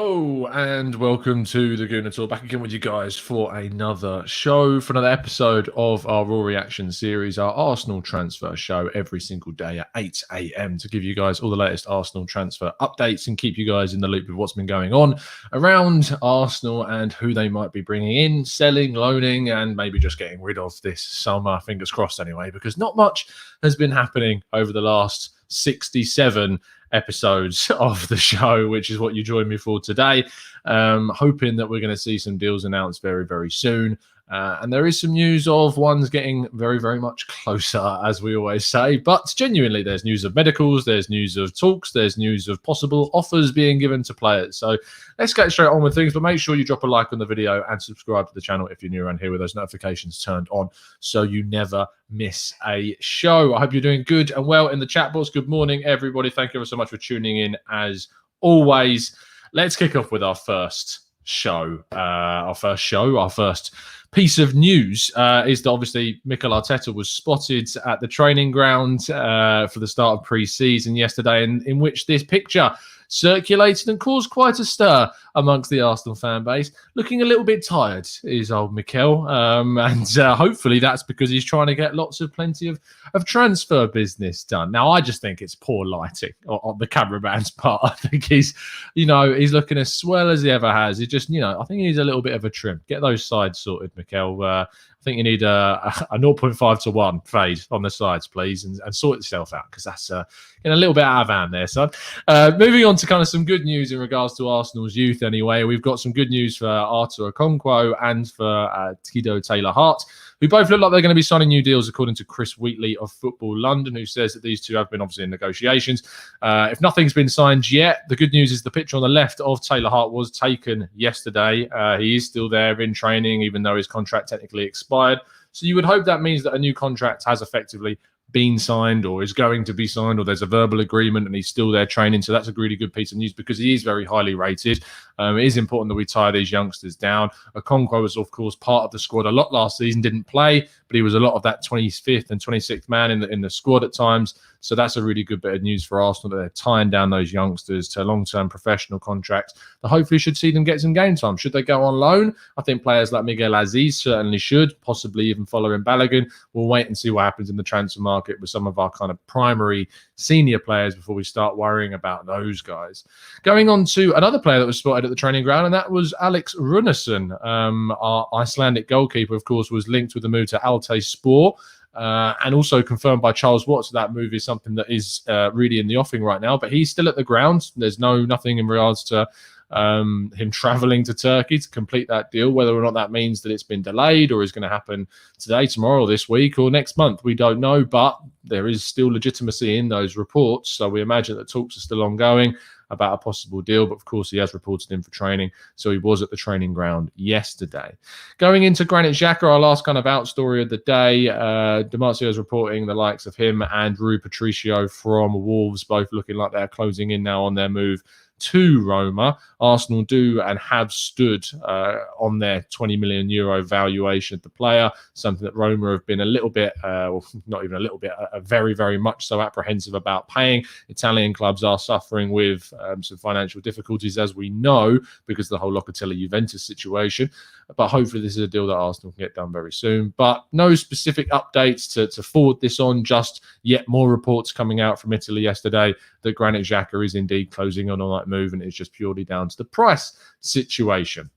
Oh, and welcome to the Gooner Tour. Back again with you guys for another show, for another episode of our Raw Reaction series, our Arsenal transfer show every single day at 8 a.m. to give you guys all the latest Arsenal transfer updates and keep you guys in the loop with what's been going on around Arsenal and who they might be bringing in, selling, loaning, and maybe just getting rid of this summer. Fingers crossed anyway, because not much has been happening over the last 67 episodes of the show, which is what you join me for today. Hoping that we're going to see some deals announced very, very soon. And there is some news of ones getting very, very much closer, as we always say. But genuinely, there's news of medicals, there's news of talks, there's news of possible offers being given to players. So let's get straight on with things. But make sure you drop a like on the video and subscribe to the channel if you're new around here with those notifications turned on so you never miss a show. I hope you're doing good and well in the chat box. Good morning, everybody. Thank you ever so much for tuning in, as always. Let's kick off with our first piece of news is that obviously Mikel Arteta was spotted at the training ground for the start of pre-season yesterday, in which this picture circulated and caused quite a stir amongst the Arsenal fan base. Looking a little bit tired is old Mikel, and hopefully that's because he's trying to get plenty of transfer business done. Now, I just think it's poor lighting on the cameraman's part. I think he's looking as swell as he ever has. He just, I think he needs a little bit of a trim. Get those sides sorted, Mikel. I think you need a 0.5 to 1 fade on the sides, please, and sort yourself out, because that's getting a little bit out of hand there, son. Moving on to kind of some good news in regards to Arsenal's youth anyway. We've got some good news for Arthur Okonkwo and for Taylor-Hart, who both look like they're going to be signing new deals, according to Chris Wheatley of Football London, who says that these two have been obviously in negotiations. If nothing's been signed yet, the good news is the picture on the left of Taylor-Hart was taken yesterday. He is still there in training, even though his contract technically expired. So you would hope that means that a new contract has effectively been signed or is going to be signed, or there's a verbal agreement and he's still there training. So that's a really good piece of news, because he is very highly rated. It is important that we tie these youngsters down. Okonkwo was, of course, part of the squad a lot last season, didn't play, but he was a lot of that 25th and 26th man in the squad at times. So that's a really good bit of news for Arsenal, that they're tying down those youngsters to long-term professional contracts that hopefully should see them get some game time. Should they go on loan? I think players like Miguel Aziz certainly should, possibly even following Balogun. We'll wait and see what happens in the transfer market with some of our kind of primary senior players before we start worrying about those guys. Going on to another player that was spotted at the training ground, and that was Alex Runarsson. Our Icelandic goalkeeper, of course, was linked with the move to Altayspor. And also confirmed by Charles Watts. That move is something that is really in the offing right now, but he's still at the ground. There's nothing in regards to him traveling to Turkey to complete that deal. Whether or not that means that it's been delayed or is going to happen today, tomorrow, this week, or next month, we don't know, but there is still legitimacy in those reports. So we imagine that talks are still ongoing about a possible deal, but of course he has reported in for training, so he was at the training ground yesterday. Going into Granit Xhaka, our last kind of out story of the day, Demarcio is reporting the likes of him and Rui Patricio from Wolves both looking like they're closing in now on their move to Roma. Arsenal do and have stood on their €20 million valuation of the player, something that Roma have been a little bit, well, not even a little bit, very, very much so apprehensive about paying. Italian clubs are suffering with some financial difficulties, as we know, because of the whole Locatelli-Juventus situation. But hopefully this is a deal that Arsenal can get done very soon. But no specific updates to forward this on, just yet more reports coming out from Italy yesterday that Granit Xhaka is indeed closing on that move, and it's just purely down to the price situation.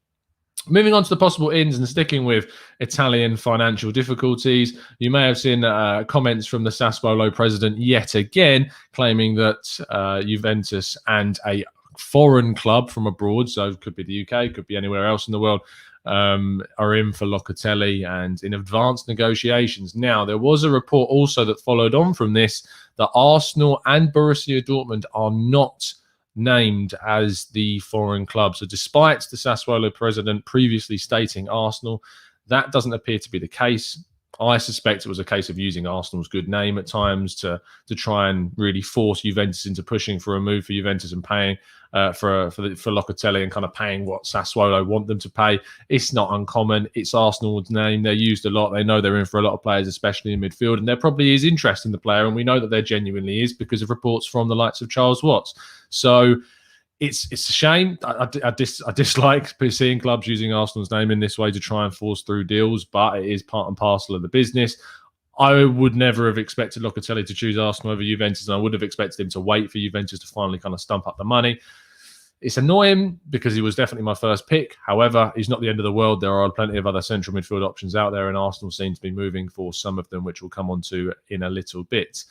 Moving on to the possible ins and sticking with Italian financial difficulties, you may have seen comments from the Sassuolo president yet again, claiming that Juventus and a foreign club from abroad, so it could be the UK, could be anywhere else in the world, are in for Locatelli and in advanced negotiations. Now, there was a report also that followed on from this that Arsenal and Borussia Dortmund are not named as the foreign club. So despite the Sassuolo president previously stating Arsenal, that doesn't appear to be the case. I suspect it was a case of using Arsenal's good name at times to try and really force Juventus into pushing for a move for Juventus and paying for Locatelli and kind of paying what Sassuolo want them to pay. It's not uncommon. It's Arsenal's name. They're used a lot. They know they're in for a lot of players, especially in midfield, and there probably is interest in the player, and we know that there genuinely is because of reports from the likes of Charles Watts. So It's a shame. I dislike seeing clubs using Arsenal's name in this way to try and force through deals, but it is part and parcel of the business. I would never have expected Locatelli to choose Arsenal over Juventus, and I would have expected him to wait for Juventus to finally kind of stump up the money. It's annoying because he was definitely my first pick. However, he's not the end of the world. There are plenty of other central midfield options out there, and Arsenal seem to be moving for some of them, which we'll come on to in a little bit.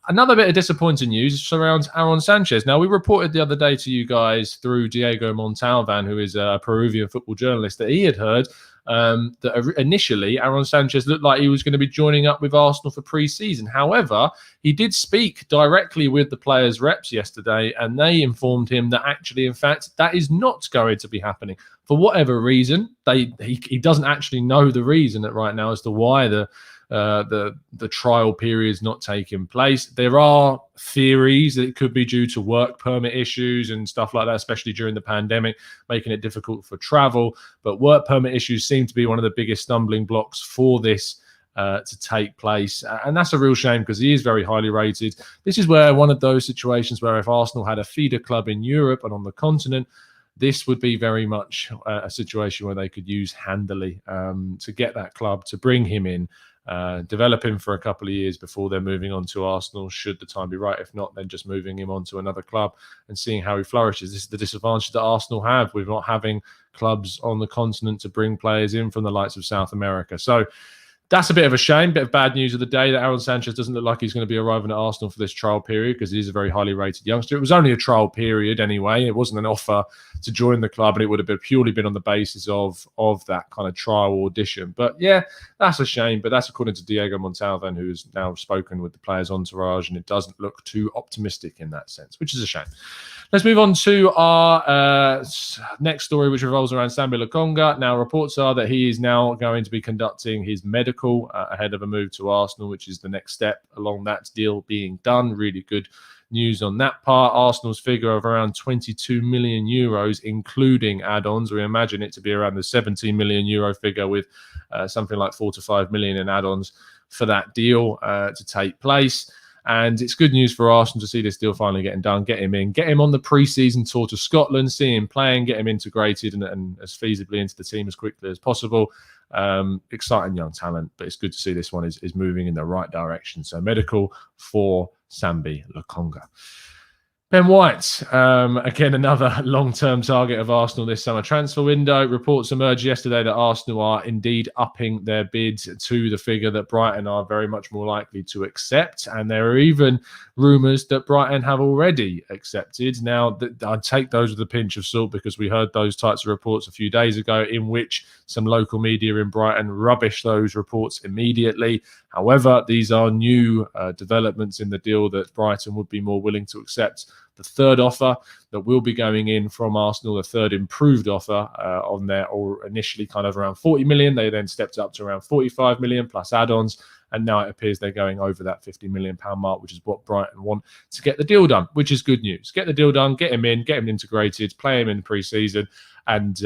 Another bit of disappointing news surrounds Aron Sanchez. Now, we reported the other day to you guys through Diego Montalvan, who is a Peruvian football journalist, that he had heard that initially Aron Sanchez looked like he was going to be joining up with Arsenal for pre-season. However, he did speak directly with the players' reps yesterday, and they informed him that actually, in fact, that is not going to be happening. For whatever reason, he doesn't actually know the reason right now as to why the trial period is not taking place. There are theories that it could be due to work permit issues and stuff like that, especially during the pandemic, making it difficult for travel. But work permit issues seem to be one of the biggest stumbling blocks for this to take place. And that's a real shame because he is very highly rated. This is where one of those situations where if Arsenal had a feeder club in Europe and on the continent, this would be very much a situation where they could use handily to get that club to bring him in, develop him for a couple of years before they're moving on to Arsenal, should the time be right. If not, then just moving him on to another club and seeing how he flourishes. This is the disadvantage that Arsenal have with not having clubs on the continent to bring players in from the likes of South America. So that's a bit of a shame, bit of bad news of the day that Aron Sanchez doesn't look like he's going to be arriving at Arsenal for this trial period because he is a very highly rated youngster. It was only a trial period anyway. It wasn't an offer to join the club, and it would have purely been on the basis of that kind of trial audition. But yeah, that's a shame. But that's according to Diego Montalvan, who has now spoken with the players' entourage, and it doesn't look too optimistic in that sense, which is a shame. Let's move on to our next story, which revolves around Sambi Lokonga. Now, reports are that he is now going to be conducting his medical ahead of a move to Arsenal, which is the next step along that deal being done. Really good news on that part. Arsenal's figure of around 22 million euros, including add-ons. We imagine it to be around the 17 million euro figure with something like 4 to 5 million in add-ons for that deal to take place. And it's good news for Arsenal to see this deal finally getting done, get him in, get him on the pre-season tour to Scotland, see him playing, get him integrated and as feasibly into the team as quickly as possible. Exciting young talent, but it's good to see this one is moving in the right direction. So medical for Sambi Lokonga. Ben White, again, another long-term target of Arsenal this summer transfer window. Reports emerged yesterday that Arsenal are indeed upping their bid to the figure that Brighton are very much more likely to accept. And there are even rumours that Brighton have already accepted. Now, I'd take those with a pinch of salt because we heard those types of reports a few days ago in which some local media in Brighton rubbish those reports immediately. However, these are new developments in the deal that Brighton would be more willing to accept. The third offer that will be going in from Arsenal, the third improved offer on there, or initially kind of around 40 million. They then stepped up to around 45 million plus add-ons. And now it appears they're going over that £50 million mark, which is what Brighton want to get the deal done, which is good news. Get the deal done, get him in, get him integrated, play him in pre-season, and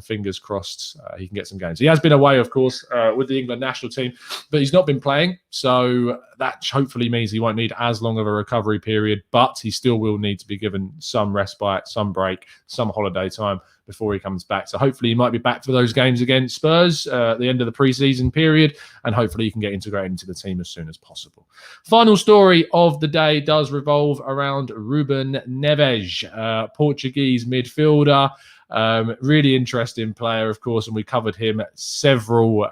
fingers crossed he can get some games. He has been away, of course, with the England national team, but he's not been playing. So that hopefully means he won't need as long of a recovery period, but he still will need to be given some respite, some break, some holiday time before he comes back. So hopefully he might be back for those games against Spurs at the end of the pre-season period, and hopefully he can get integrated into the team as soon as possible. Final story of the day does revolve around Ruben Neves, Portuguese midfielder. Really interesting player, of course, and we covered him several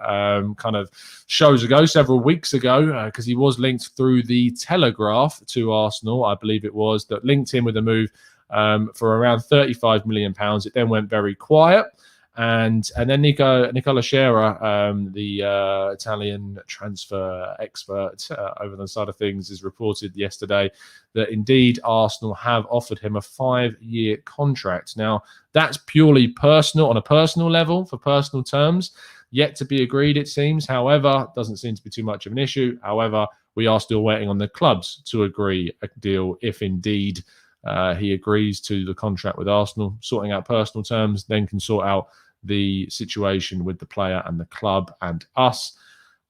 kind of shows ago, several weeks ago, because he was linked through the Telegraph to Arsenal, I believe it was, that linked him with a move for around £35 million. It then went very quiet. And then Nicola Schera, the Italian transfer expert over the side of things, has reported yesterday that indeed Arsenal have offered him a 5-year contract. Now, that's purely personal, on a personal level, for personal terms, yet to be agreed, it seems. However, doesn't seem to be too much of an issue. However, we are still waiting on the clubs to agree a deal if indeed he agrees to the contract with Arsenal, sorting out personal terms, then can sort out the situation with the player and the club and us.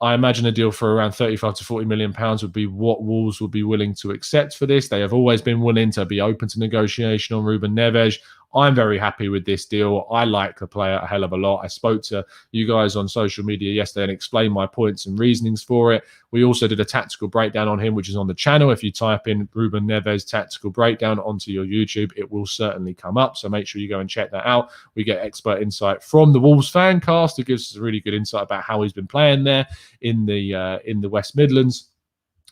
I imagine a deal for around 35 to 40 million pounds would be what Wolves would be willing to accept for this. They have always been willing to be open to negotiation on Ruben Neves. I'm very happy with this deal. I like the player a hell of a lot. I spoke to you guys on social media yesterday and explained my points and reasonings for it. We also did a tactical breakdown on him, which is on the channel. If you type in Ruben Neves tactical breakdown onto your YouTube, it will certainly come up. So make sure you go and check that out. We get expert insight from the Wolves fan cast, who gives us a really good insight about how he's been playing there in the West Midlands.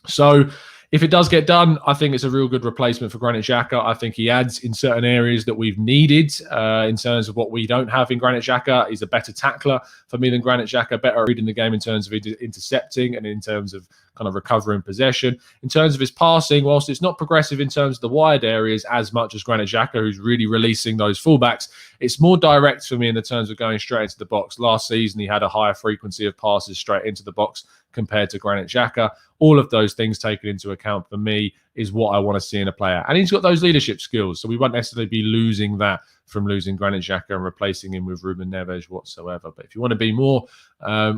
So if it does get done, I think it's a real good replacement for Granit Xhaka. I think he adds in certain areas that we've needed in terms of what we don't have in Granit Xhaka. He's a better tackler for me than Granit Xhaka, better reading the game in terms of intercepting and in terms of kind of recovering possession. In terms of his passing, whilst it's not progressive in terms of the wide areas as much as Granit Xhaka, who's really releasing those fullbacks, it's more direct for me in the terms of going straight into the box. Last season, he had a higher frequency of passes straight into the box compared to Granit Xhaka. All of those things taken into account for me is what I want to see in a player. And he's got those leadership skills, so we won't necessarily be losing that from losing Granit Xhaka and replacing him with Ruben Neves whatsoever. But if you want to be more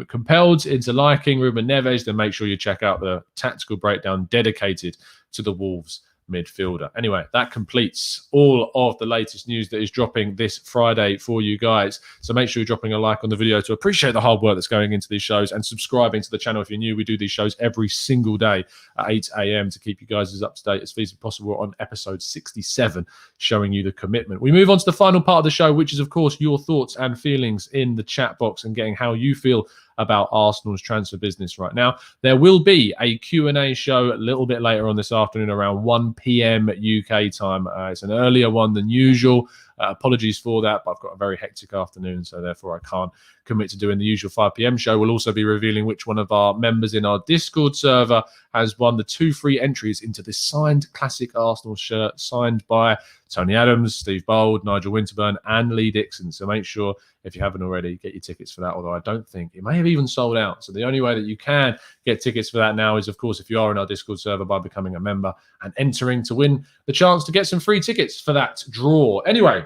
compelled into liking Ruben Neves, then make sure you check out the tactical breakdown dedicated to the Wolves midfielder. Anyway, that completes all of the latest news that is dropping this Friday for you guys. So make sure you're dropping a like on the video to appreciate the hard work that's going into these shows, and subscribing to the channel if you're new. We do these shows every single day at 8 a.m. to keep you guys as up to date as feasibly possible on episode 67, showing you the commitment. We move on to the final part of the show, which is, of course, your thoughts and feelings in the chat box and getting how you feel about Arsenal's transfer business right now. There will be a Q&A show a little bit later on this afternoon around 1 p.m. UK time. It's an earlier one than usual. Apologies for that, but I've got a very hectic afternoon, so therefore I can't commit to doing the usual 5 p.m. show. We'll also be revealing which one of our members in our Discord server has won the 2 free entries into this signed classic Arsenal shirt signed by Tony Adams, Steve Bold, Nigel Winterburn, and Lee Dixon. So make sure, if you haven't already, get your tickets for that, although I don't think it may have even sold out. So the only way that you can get tickets for that now is, of course, if you are in our Discord server, by becoming a member and entering to win the chance to get some free tickets for that draw. Anyway,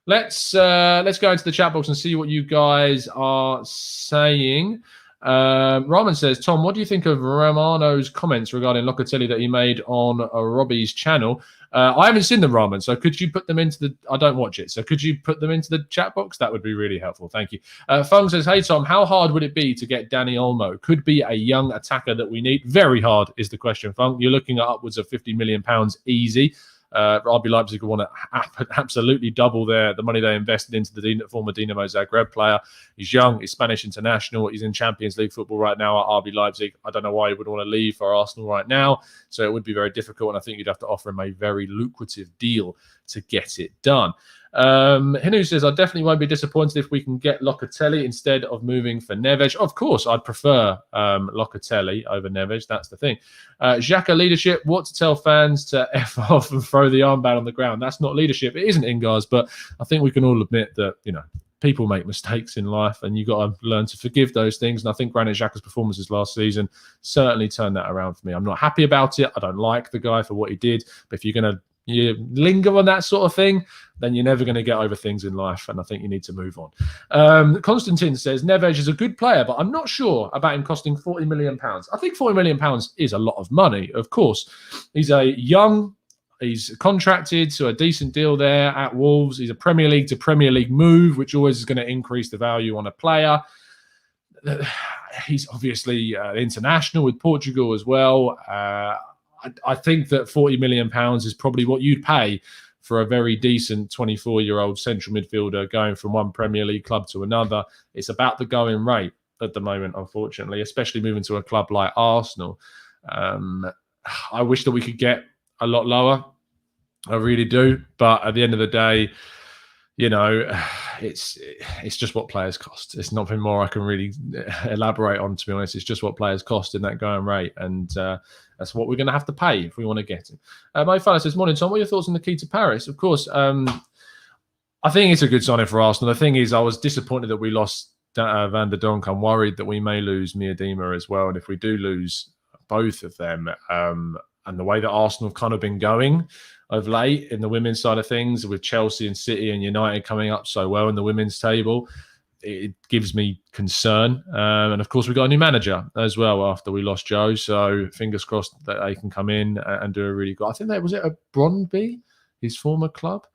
let's go into the chat box and see what you guys are saying. Rahman says, Tom, what do you think of Romano's comments regarding Locatelli that he made on Robbie's channel? I haven't seen them, Rahman, so could you put them into the... I don't watch it, so could you put them into the chat box? That would be really helpful. Thank you. Fung says, hey, Tom, how hard would it be to get Danny Olmo? Could be a young attacker that we need. Very hard is the question, Fung. You're looking at upwards of £50 million easy. RB Leipzig want to absolutely double the money they invested into the former Dinamo Zagreb player. He's young, he's Spanish international, he's in Champions League football right now at RB Leipzig. I don't know why he would want to leave for Arsenal right now, so it would be very difficult, and I think you'd have to offer him a very lucrative deal to get it done. Hinu says, I definitely won't be disappointed if we can get Locatelli instead of moving for Neves. Of course, I'd prefer Locatelli over Neves. That's the thing. Xhaka leadership, what to tell fans to F off and throw the armband on the ground. That's not leadership. It isn't, Ingars, but I think we can all admit that, you know, people make mistakes in life and you've got to learn to forgive those things. And I think Granit Xhaka's performances last season certainly turned that around for me. I'm not happy about it. I don't like the guy for what he did. But if you're going to linger on that sort of thing, then you're never going to get over things in life, and I think you need to move on. Constantine says, Neves is a good player, but I'm not sure about him costing £40 million. I think £40 million is a lot of money, of course. He's he's contracted to a decent deal there at Wolves. He's a Premier League to Premier League move, which always is going to increase the value on a player. He's obviously international with Portugal as well. I think that £40 million is probably what you'd pay for a very decent 24-year-old central midfielder going from one Premier League club to another. It's about the going rate at the moment, unfortunately, especially moving to a club like Arsenal. I wish that we could get a lot lower. I really do. But at the end of the day, you know, it's just what players cost. It's nothing more I can really elaborate on, to be honest. It's just what players cost in that going rate. And that's what we're going to have to pay if we want to get him. My fellow says, morning, Tom, what are your thoughts on the key to Paris? Of course, I think it's a good signing for Arsenal. The thing is, I was disappointed that we lost Van der Donk. I'm worried that we may lose Miedema as well. And if we do lose both of them, and the way that Arsenal have kind of been going of late in the women's side of things, with Chelsea and City and United coming up so well in the women's table, it gives me concern. And of course, we got a new manager as well after we lost Joe. So fingers crossed that they can come in and do a really good. I think that was it a Brøndby, his former club.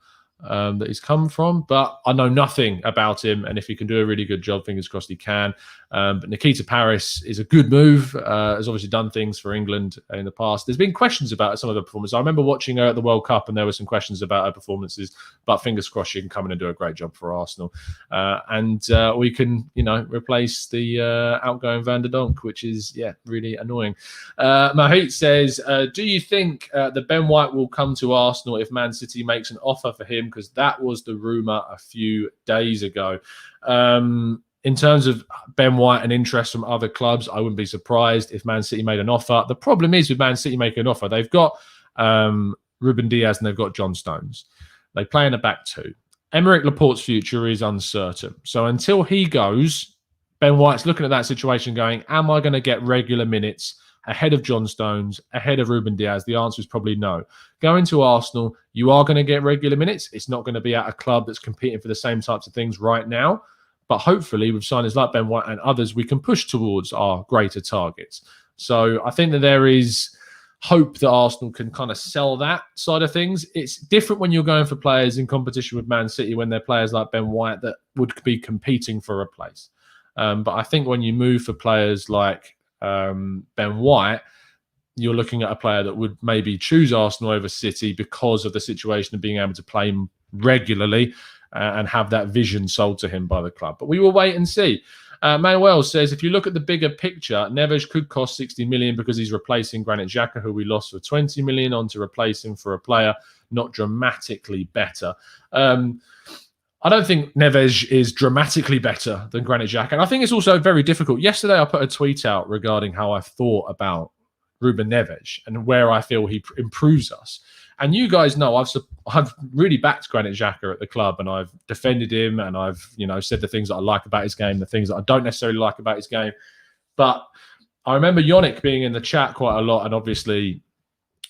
That he's come from, but I know nothing about him, and if he can do a really good job, fingers crossed he can. But Nikita Paris is a good move, has obviously done things for England in the past. There's been questions about some of the performances. I remember watching her at the World Cup, and there were some questions about her performances, but fingers crossed she can come in and do a great job for Arsenal. And we can, replace the outgoing Van der Donk, which is, really annoying. Mahit says, do you think that Ben White will come to Arsenal if Man City makes an offer for him? Because that was the rumour a few days ago. In terms of Ben White and interest from other clubs, I wouldn't be surprised if Man City made an offer. The problem is with Man City making an offer, they've got Ruben Diaz and they've got John Stones. They play in a back two. Aymeric Laporte's future is uncertain. So until he goes, Ben White's looking at that situation going, am I going to get regular minutes ahead of John Stones, ahead of Ruben Diaz? The answer is probably no. Going to Arsenal, you are going to get regular minutes. It's not going to be at a club that's competing for the same types of things right now. But hopefully with signings like Ben White and others, we can push towards our greater targets. So I think that there is hope that Arsenal can kind of sell that side of things. It's different when you're going for players in competition with Man City, when they're players like Ben White that would be competing for a place. But I think when you move for players like Ben White, you're looking at a player that would maybe choose Arsenal over City because of the situation of being able to play regularly and have that vision sold to him by the club. But we will wait and see. Manuel says, if you look at the bigger picture, Neves could cost 60 million because he's replacing Granit Xhaka, who we lost for 20 million, on to replace him for a player not dramatically better. I don't think Neves is dramatically better than Granit Xhaka. And I think it's also very difficult. Yesterday, I put a tweet out regarding how I thought about Ruben Neves and where I feel he improves us. And you guys know I've really backed Granit Xhaka at the club, and I've defended him, and I've said the things that I like about his game, the things that I don't necessarily like about his game. But I remember Yannick being in the chat quite a lot, and obviously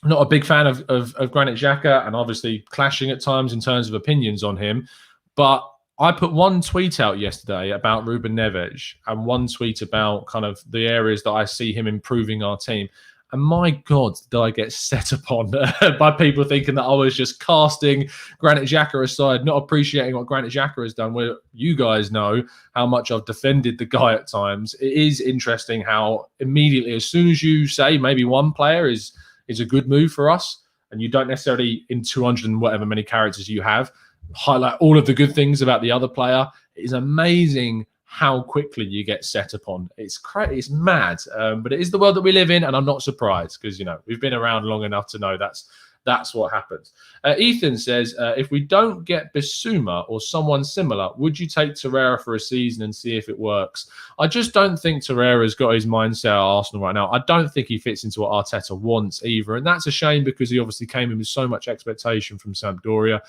not a big fan of Granit Xhaka, and obviously clashing at times in terms of opinions on him. But I put one tweet out yesterday about Ruben Neves and one tweet about kind of the areas that I see him improving our team. And my God, did I get set upon by people thinking that I was just casting Granit Xhaka aside, not appreciating what Granit Xhaka has done. Well, you guys know how much I've defended the guy at times. It is interesting how immediately, as soon as you say maybe one player is a good move for us, and you don't necessarily, in 200 and whatever many characters you have, highlight all of the good things about the other player, it is amazing how quickly you get set upon. It's mad, but it is the world that we live in, and I'm not surprised because we've been around long enough to know that's what happens. Ethan says, if we don't get Bissouma or someone similar, would you take Torreira for a season and see if it works? I just don't think Torreira's got his mindset at Arsenal right now. I don't think he fits into what Arteta wants either, and that's a shame because he obviously came in with so much expectation from Sampdoria,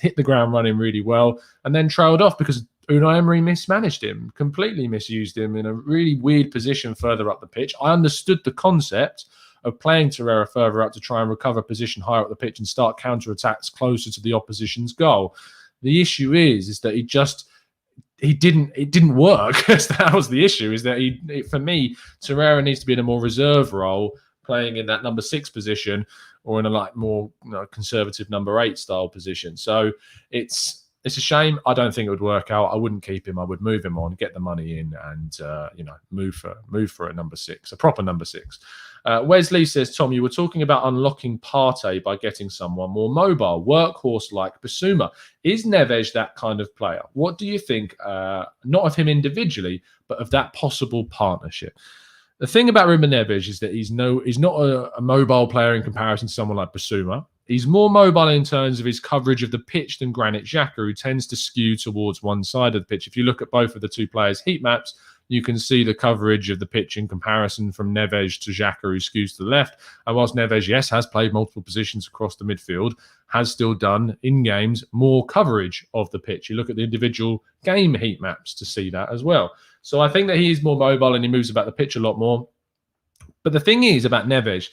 hit the ground running really well, and then trailed off because Unai Emery mismanaged him, completely misused him in a really weird position further up the pitch. I understood the concept of playing Torreira further up to try and recover position higher up the pitch and start counter-attacks closer to the opposition's goal. The issue is that it didn't work. That was the issue, is that for me, Torreira needs to be in a more reserve role, playing in that number 6 position or in a more conservative number 8 style position. So it's a shame. I don't think it would work out. I wouldn't keep him. I would move him on, get the money in, and move for a number 6, a proper number 6. Wesley says, Tom, you were talking about unlocking Partey by getting someone more mobile, workhorse like Bissouma. Is Neves that kind of player? What do you think, not of him individually, but of that possible partnership? The thing about Ruben Neves is that he's not a mobile player in comparison to someone like Bissouma. He's more mobile in terms of his coverage of the pitch than Granit Xhaka, who tends to skew towards one side of the pitch. If you look at both of the two players' heat maps, you can see the coverage of the pitch in comparison from Neves to Xhaka, who skews to the left. And whilst Neves, yes, has played multiple positions across the midfield, has still done, in games, more coverage of the pitch. You look at the individual game heat maps to see that as well. So I think that he is more mobile and he moves about the pitch a lot more. But the thing is about Neves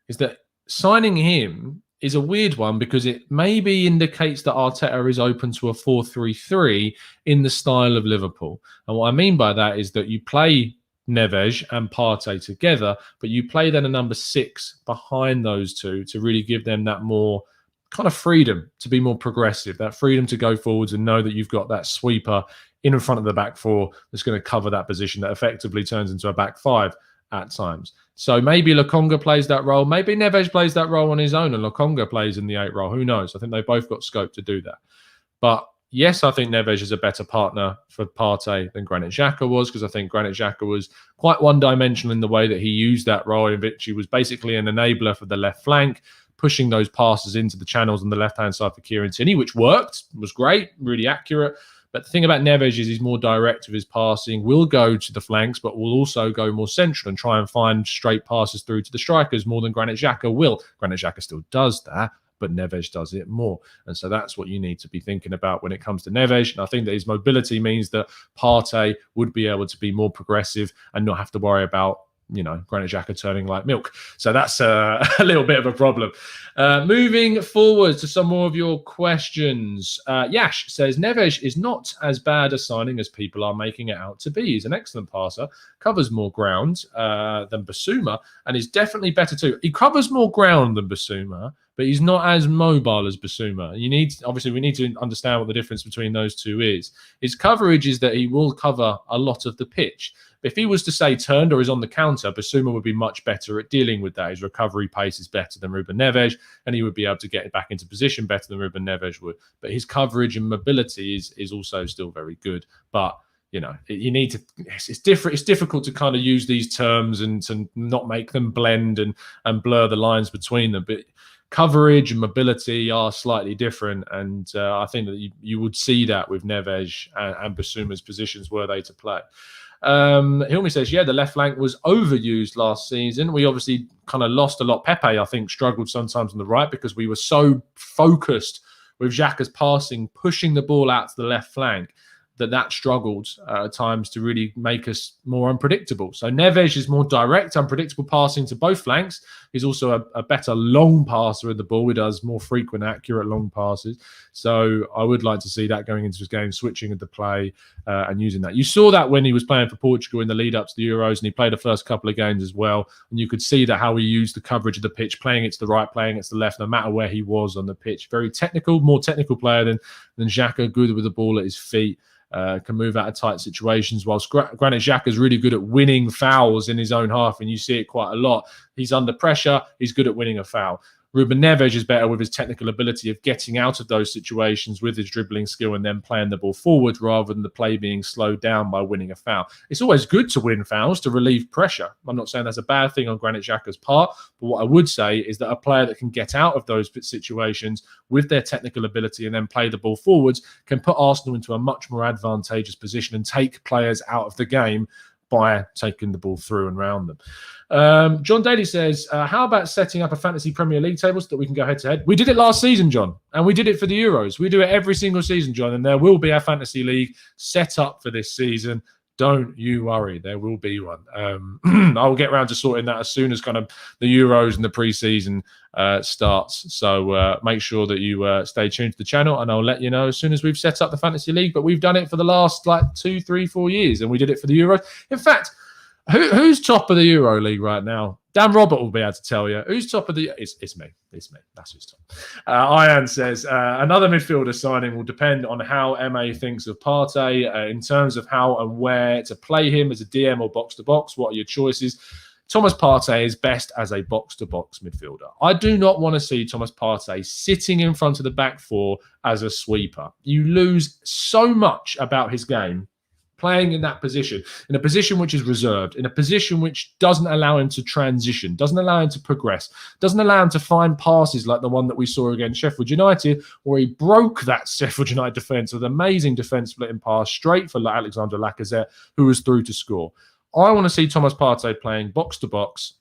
is that signing him is a weird one because it maybe indicates that Arteta is open to a 4-3-3 in the style of Liverpool. And what I mean by that is that you play Neves and Partey together, but you play then a number 6 behind those two to really give them that more kind of freedom to be more progressive, that freedom to go forwards and know that you've got that sweeper in front of the back four that's going to cover that position that effectively turns into a back five at times. So maybe Lokonga plays that role. Maybe Neves plays that role on his own and Lokonga plays in the 8 role. Who knows? I think they've both got scope to do that. But yes, I think Neves is a better partner for Partey than Granit Xhaka was, because I think Granit Xhaka was quite one-dimensional in the way that he used that role, in which he was basically an enabler for the left flank, pushing those passes into the channels on the left-hand side for Kieran Tierney, which worked, was great, really accurate. But the thing about Neves is he's more direct with his passing, will go to the flanks, but will also go more central and try and find straight passes through to the strikers more than Granit Xhaka will. Granit Xhaka still does that, but Neves does it more. And so that's what you need to be thinking about when it comes to Neves. And I think that his mobility means that Partey would be able to be more progressive and not have to worry about, you know, Granit Xhaka turning like milk. So that's a little bit of a problem. Moving forward to some more of your questions. Yash says, Neves is not as bad a signing as people are making it out to be. He's an excellent passer, covers more ground than Bissouma, and is definitely better too. He covers more ground than Bissouma, but he's not as mobile as Bissouma. We need to understand what the difference between those two is. His coverage is that he will cover a lot of the pitch. If he was to say turned or is on the counter, Bissouma would be much better at dealing with that. His recovery pace is better than Ruben Neves, and he would be able to get back into position better than Ruben Neves would. But his coverage and mobility is also still very good. But you know, you need to. It's different. It's difficult to kind of use these terms and to not make them blend and blur the lines between them. But coverage and mobility are slightly different, and I think that you would see that with Neves and Bissouma's positions were they to play. Hilmi says, yeah, the left flank was overused last season. We obviously kind of lost a lot. Pepe, I think, struggled sometimes on the right because we were so focused with Xhaka's passing, pushing the ball out to the left flank, that struggled at times to really make us more unpredictable. So Neves is more direct, unpredictable passing to both flanks. He's also a better long passer of the ball. He does more frequent, accurate long passes. So I would like to see that going into his game, switching of the play and using that. You saw that when he was playing for Portugal in the lead up to the Euros, and he played the first couple of games as well. And you could see that how he used the coverage of the pitch, playing it to the right, playing it to the left, no matter where he was on the pitch. Very technical, more technical player than Xhaka, good with the ball at his feet. Can move out of tight situations, whilst Granit Xhaka is really good at winning fouls in his own half, and you see it quite a lot. He's under pressure. He's good at winning a foul. Ruben Neves is better with his technical ability of getting out of those situations with his dribbling skill and then playing the ball forward rather than the play being slowed down by winning a foul. It's always good to win fouls to relieve pressure. I'm not saying that's a bad thing on Granit Xhaka's part, but what I would say is that a player that can get out of those situations with their technical ability and then play the ball forwards can put Arsenal into a much more advantageous position and take players out of the game by taking the ball through and round them. John Daly says, how about setting up a fantasy Premier League table so that we can go head-to-head? We did it last season, John, and we did it for the Euros. We do it every single season, John, and there will be a fantasy league set up for this season. Don't you worry, there will be one. I'll get around to sorting that as soon as kind of the Euros and the pre-season starts. So make sure that you stay tuned to the channel, and I'll let you know as soon as we've set up the fantasy league. But we've done it for the last 2, 3, 4 years, and we did it for the Euros. In fact, who's top of the Euro League right now? Dan Robert will be able to tell you. Who's top of the... It's me. It's me. That's who's top. Ian says, another midfielder signing will depend on how MA thinks of Partey in terms of how and where to play him as a DM or box-to-box. What are your choices? Thomas Partey is best as a box-to-box midfielder. I do not want to see Thomas Partey sitting in front of the back four as a sweeper. You lose so much about his game playing in that position, in a position which is reserved, in a position which doesn't allow him to transition, doesn't allow him to progress, doesn't allow him to find passes like the one that we saw against Sheffield United, where he broke that Sheffield United defence with an amazing defence-splitting pass straight for Alexander Lacazette, who was through to score. I want to see Thomas Partey playing box-to-box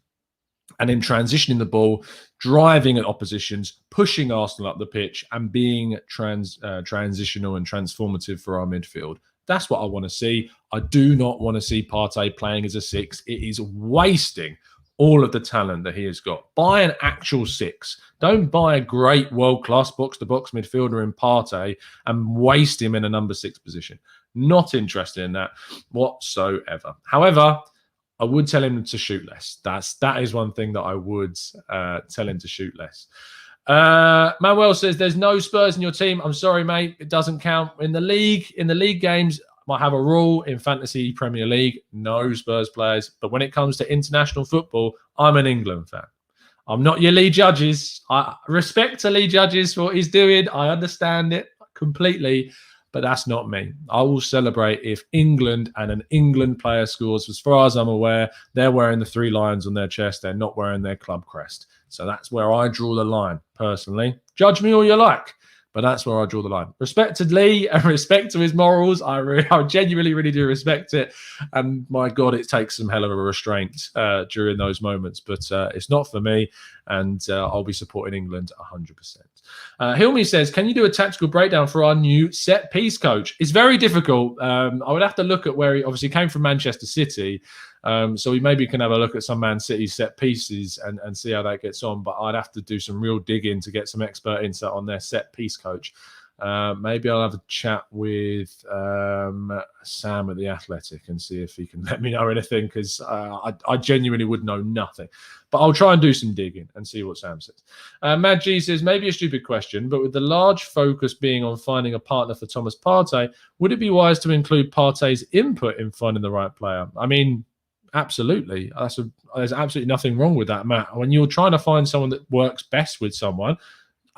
and then transitioning the ball, driving at oppositions, pushing Arsenal up the pitch, and being transitional and transformative for our midfield. That's what I want to see. I do not want to see Partey playing as a 6. It is wasting all of the talent that he has got. Buy an actual 6. Don't buy a great world-class box-to-box midfielder in Partey and waste him in a number 6 position. Not interested in that whatsoever. However, I would tell him to shoot less. That is one thing that I would tell him to shoot less. Manuel says, there's no Spurs in your team. I'm sorry, mate. It doesn't count. In the league games, I have a rule in Fantasy Premier League, no Spurs players. But when it comes to international football, I'm an England fan. I'm not your Lee Judges. I respect to Lee Judges for what he's doing. I understand it completely, but that's not me. I will celebrate if England and an England player scores. As far as I'm aware, they're wearing the 3 lions on their chest. They're not wearing their club crest. So that's where I draw the line, personally. Judge me all you like, but that's where I draw the line. Respect to Lee and respect to his morals. I genuinely really do respect it. And my God, it takes some hell of a restraint during those moments. But it's not for me. And I'll be supporting England 100%. Hilmi says, can you do a tactical breakdown for our new set-piece coach? It's very difficult. I would have to look at where he obviously came from Manchester City. So we maybe can have a look at some Man City set pieces and see how that gets on. But I'd have to do some real digging to get some expert insight on their set piece coach. Maybe I'll have a chat with Sam at the Athletic and see if he can let me know anything, because I genuinely would know nothing. But I'll try and do some digging and see what Sam says. Mad G says, maybe a stupid question, but with the large focus being on finding a partner for Thomas Partey, would it be wise to include Partey's input in finding the right player? I mean, absolutely. There's absolutely nothing wrong with that, Matt. When you're trying to find someone that works best with someone,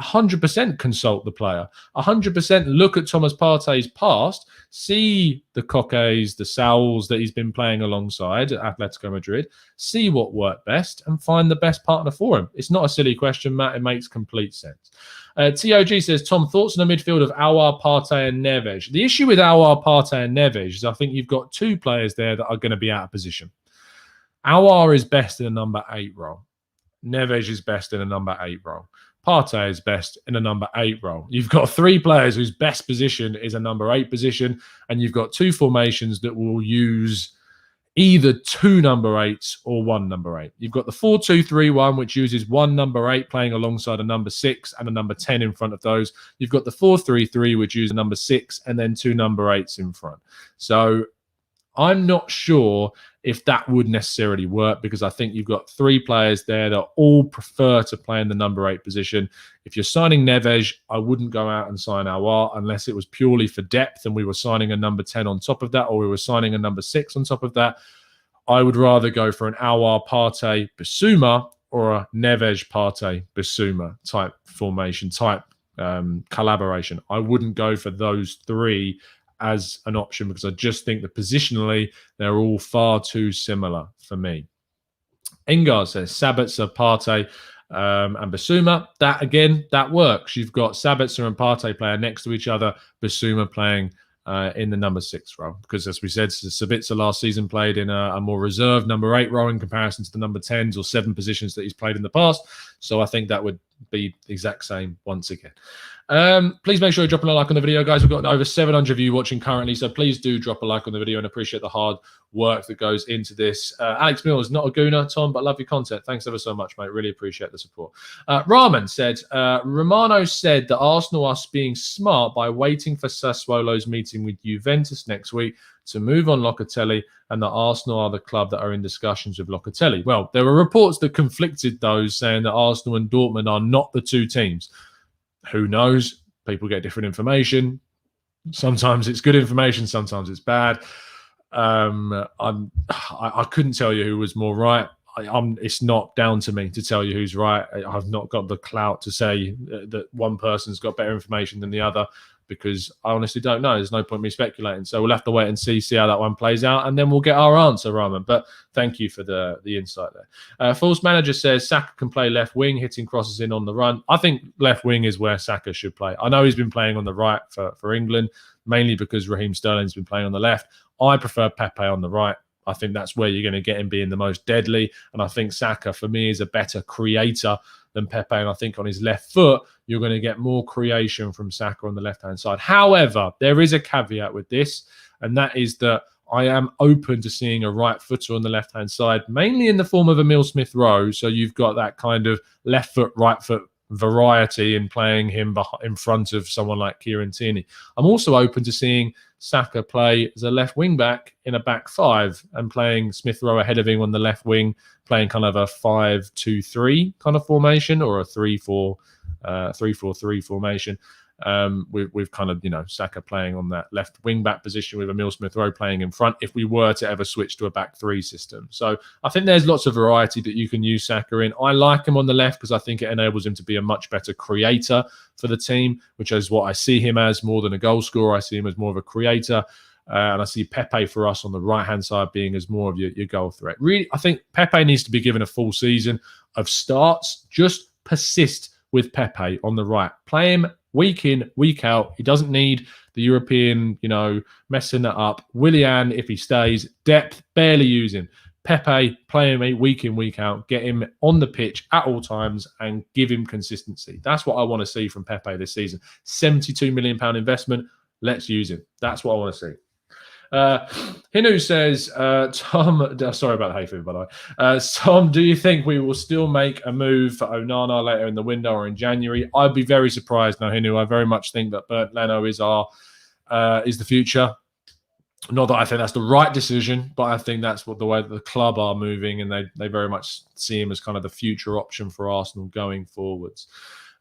100% consult the player. 100% look at Thomas Partey's past, see the Coques, the Sauls that he's been playing alongside at Atletico Madrid, see what worked best, and find the best partner for him. It's not a silly question, Matt. It makes complete sense. TOG says, Tom, thoughts on the midfield of Aouar, Partey and Neves? The issue with Aouar, Partey and Neves is I think you've got 2 players there that are going to be out of position. Aouar is best in a number 8 role. Neves is best in a number 8 role. Partey is best in a number 8 role. You've got 3 players whose best position is a number 8 position, and you've got 2 formations that will use either 2 number 8s or 1 number 8. You've got the 4-2-3-1, which uses 1 number 8 playing alongside a number 6 and a number 10 in front of those. You've got the 4-3-3, which uses a number 6 and then 2 number 8s in front. So I'm not sure if that would necessarily work, because I think you've got 3 players there that all prefer to play in the number 8 position. If you're signing Neves, I wouldn't go out and sign Aouar unless it was purely for depth and we were signing a number 10 on top of that, or we were signing a number 6 on top of that. I would rather go for an Aouar, Partey, Bissouma, or a Neves, Partey, Bissouma type formation, type collaboration. I wouldn't go for those 3 as an option, because I just think that positionally they're all far too similar for me. Engar says Sabitzer, Partey and Bissouma. That again, that works. You've got Sabitzer and Partey playing next to each other, Bissouma playing in the number 6 role, because as we said, Sabitzer last season played in a more reserved number 8 role in comparison to the number 10s or 7 positions that he's played in the past. So I think that would be the exact same once again. Please make sure you're dropping a like on the video, guys. We've got over 700 of you watching currently, so please do drop a like on the video and appreciate the hard work that goes into this. Alex Mills, not a Gooner, Tom, but love your content. Thanks ever so much, mate. Really appreciate the support. Rahman said, Romano said that Arsenal are being smart by waiting for Sassuolo's meeting with Juventus next week to move on Locatelli, and that Arsenal are the club that are in discussions with Locatelli. Well, there were reports that conflicted those, saying that Arsenal and Dortmund are not the 2 teams. Who knows? People get different information. Sometimes it's good information, sometimes it's bad. I couldn't tell you who was more right. It's not down to me to tell you who's right. I've not got the clout to say that one person's got better information than the other, because I honestly don't know. There's no point me speculating. So we'll have to wait and see how that one plays out, and then we'll get our answer, Rahman. But thank you for the insight there. False Manager says Saka can play left wing, hitting crosses in on the run. I think left wing is where Saka should play. I know he's been playing on the right for England, mainly because Raheem Sterling's been playing on the left. I prefer Pepe on the right. I think that's where you're going to get him being the most deadly. And I think Saka, for me, is a better creator than Pepe. And I think on his left foot, you're going to get more creation from Saka on the left-hand side. However, there is a caveat with this, and that is that I am open to seeing a right footer on the left-hand side, mainly in the form of Emile Smith-Rowe. So you've got that kind of left foot, right foot variety in playing him in front of someone like Kieran Tierney. I'm also open to seeing Xhaka play as a left wing back in a back five and playing Smith-Rowe ahead of him on the left wing, playing kind of a 5-2-3 kind of formation or a 3-4-3 formation. With kind of, Xhaka playing on that left wing back position with Emile Smith-Rowe playing in front if we were to ever switch to a back three system. So I think there's lots of variety that you can use Xhaka in. I like him on the left because I think it enables him to be a much better creator for the team, which is what I see him as more than a goal scorer. I see him as more of a creator. And I see Pepe for us on the right-hand side being as more of your goal threat. Really, I think Pepe needs to be given a full season of starts. Just persist with Pepe on the right. Play him week in, week out. He doesn't need the European, messing that up. Willian, if he stays, depth, barely use him. Pepe, play him week in, week out. Get him on the pitch at all times and give him consistency. That's what I want to see from Pepe this season. £72 million investment. Let's use him. That's what I want to see. Hinu says, Tom, sorry about the hay fever, by the way. Tom, do you think we will still make a move for Onana later in the window or in January? I'd be very surprised now, Hinu. I very much think that Bernd Leno is the future. Not that I think that's the right decision, but I think that's the way that the club are moving, and they very much see him as kind of the future option for Arsenal going forwards.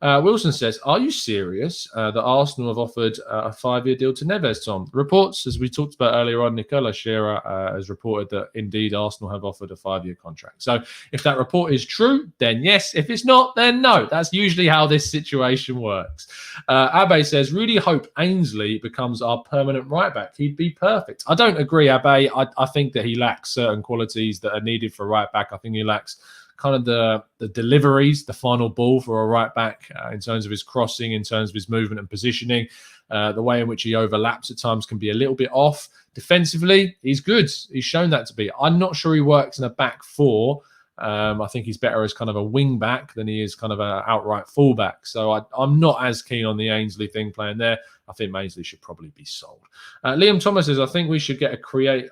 Wilson says, are you serious that Arsenal have offered a 5-year deal to Neves, Tom? Reports, as we talked about earlier on, Nicola Shearer has reported that indeed Arsenal have offered a 5-year contract. So if that report is true, then yes. If it's not, then no. That's usually how this situation works. Abe says, really hope Ainsley becomes our permanent right back. He'd be perfect. I don't agree, Abe. I think that he lacks certain qualities that are needed for right back. I think he lacks kind of the deliveries, the final ball for a right back in terms of his crossing, in terms of his movement and positioning. The way in which he overlaps at times can be a little bit off. Defensively, he's good. He's shown that to be. I'm not sure he works in a back four. I think he's better as kind of a wing back than he is kind of an outright fullback. So I'm not as keen on the Ainsley thing playing there. I think Ainsley should probably be sold. Liam Thomas says, I think we should get created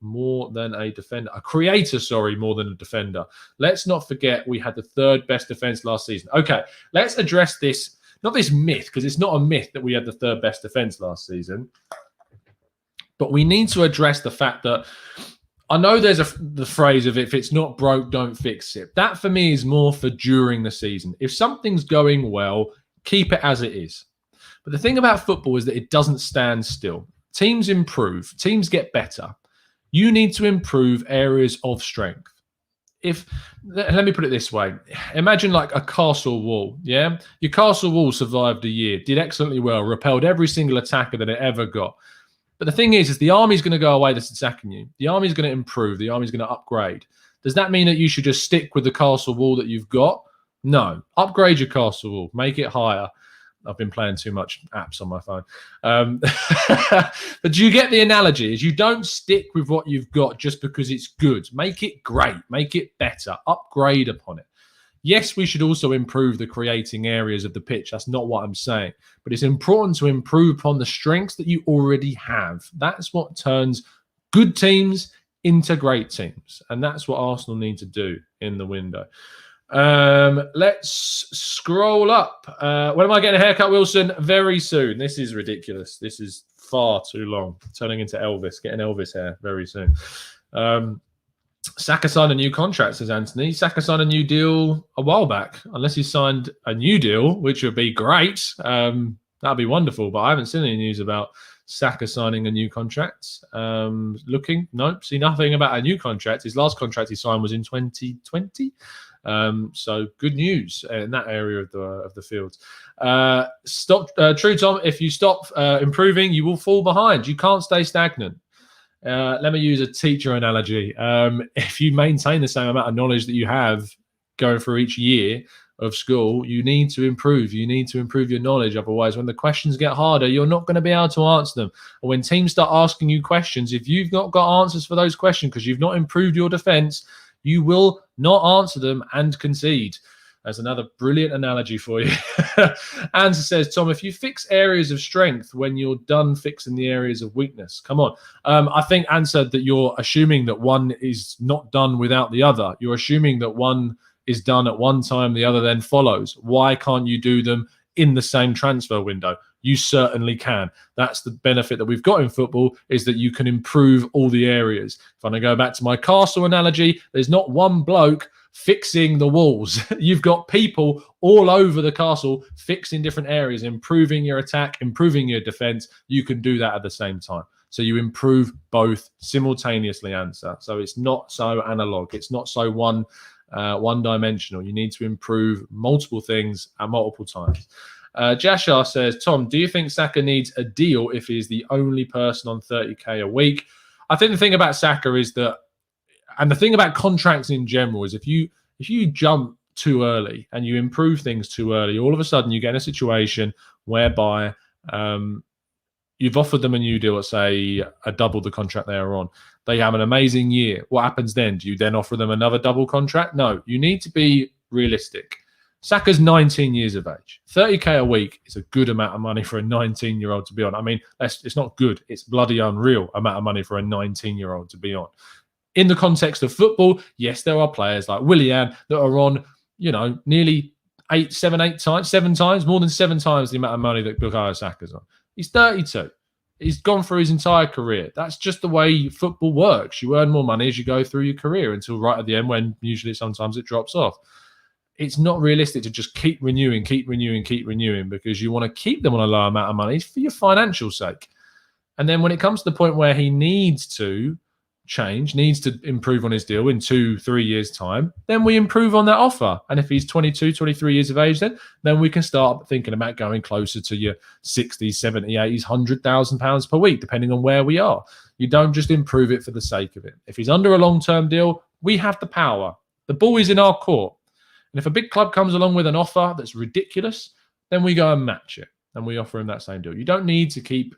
more than a defender. A creator, more than a defender. Let's not forget we had the third best defense last season. Okay, let's address this. Not this myth, because it's not a myth that we had the third best defense last season. But we need to address the fact that I know there's the phrase of if it's not broke, don't fix it. That for me is more for during the season. If something's going well, keep it as it is. But the thing about football is that it doesn't stand still. Teams improve. Teams get better. You need to improve areas of strength. Let me put it this way. Imagine like a castle wall, yeah? Your castle wall survived a year, did excellently well, repelled every single attacker that it ever got. But the thing is the army's going to go away that's attacking you. The army's going to improve. The army's going to upgrade. Does that mean that you should just stick with the castle wall that you've got? No. Upgrade your castle wall. Make it higher. I've been playing too much apps on my phone. But do you get the analogy? Is you don't stick with what you've got just because it's good. Make it great. Make it better. Upgrade upon it. Yes, we should also improve the creating areas of the pitch. That's not what I'm saying. But it's important to improve upon the strengths that you already have. That's what turns good teams into great teams. And that's what Arsenal need to do in the window. Let's scroll up. When am I getting a haircut, Wilson? Very soon. This is ridiculous. This is far too long. Turning into Elvis. Getting Elvis hair very soon. Xhaka signed a new contract, says Anthony. Xhaka signed a new deal a while back. Unless he signed a new deal, which would be great. That'd be wonderful. But I haven't seen any news about Xhaka signing a new contract. Nope, see nothing about a new contract. His last contract he signed was in 2020. So good news in that area of the field. True, Tom. If you stop improving, you will fall behind. You can't stay stagnant. Let me use a teacher analogy. If you maintain the same amount of knowledge that you have going through each year of school, you need to improve. You need to improve your knowledge. Otherwise, when the questions get harder, you're not going to be able to answer them. Or when teams start asking you questions, if you've not got answers for those questions because you've not improved your defense, you will not answer them and concede. That's another brilliant analogy for you. Ansa says, Tom, if you fix areas of strength when you're done fixing the areas of weakness, come on. I think Ansa, that you're assuming that one is not done without the other. You're assuming that one is done at one time, the other then follows. Why can't you do them in the same transfer window? You certainly can. That's the benefit that we've got in football, is that you can improve all the areas. If I go back to my castle analogy, there's not one bloke fixing the walls. You've got people all over the castle fixing different areas, improving your attack, improving your defense. You can do that at the same time. So you improve both simultaneously, Ansa. So it's not so analog. It's not so one-dimensional. You need to improve multiple things at multiple times. Jashar says, Tom, do you think Xhaka needs a deal if he's the only person on 30k a week? I think the thing about Xhaka is that, and the thing about contracts in general, is if you jump too early and you improve things too early, all of a sudden you get in a situation whereby you've offered them a new deal at, say, a double the contract they are on. They have an amazing year. What happens then? Do you then offer them another double contract? No, you need to be realistic. Saka's 19 years of age. 30k a week is a good amount of money for a 19-year-old to be on. I mean, it's not good. It's bloody unreal amount of money for a 19-year-old to be on. In the context of football, yes, there are players like Willian that are on, nearly seven times, more than 7 times the amount of money that Bukayo Saka's on. He's 32. He's gone through his entire career. That's just the way football works. You earn more money as you go through your career until right at the end, when usually sometimes it drops off. It's not realistic to just keep renewing, because you want to keep them on a low amount of money for your financial sake. And then when it comes to the point where he needs to change, needs to improve on his deal in 2-3 years' time, then we improve on that offer. And if he's 22, 23 years of age, then we can start thinking about going closer to your 60s, 70s, 80s, £100,000 per week, depending on where we are. You don't just improve it for the sake of it. If he's under a long-term deal, we have the power. The ball is in our court. And if a big club comes along with an offer that's ridiculous, then we go and match it and we offer him that same deal. You don't need to keep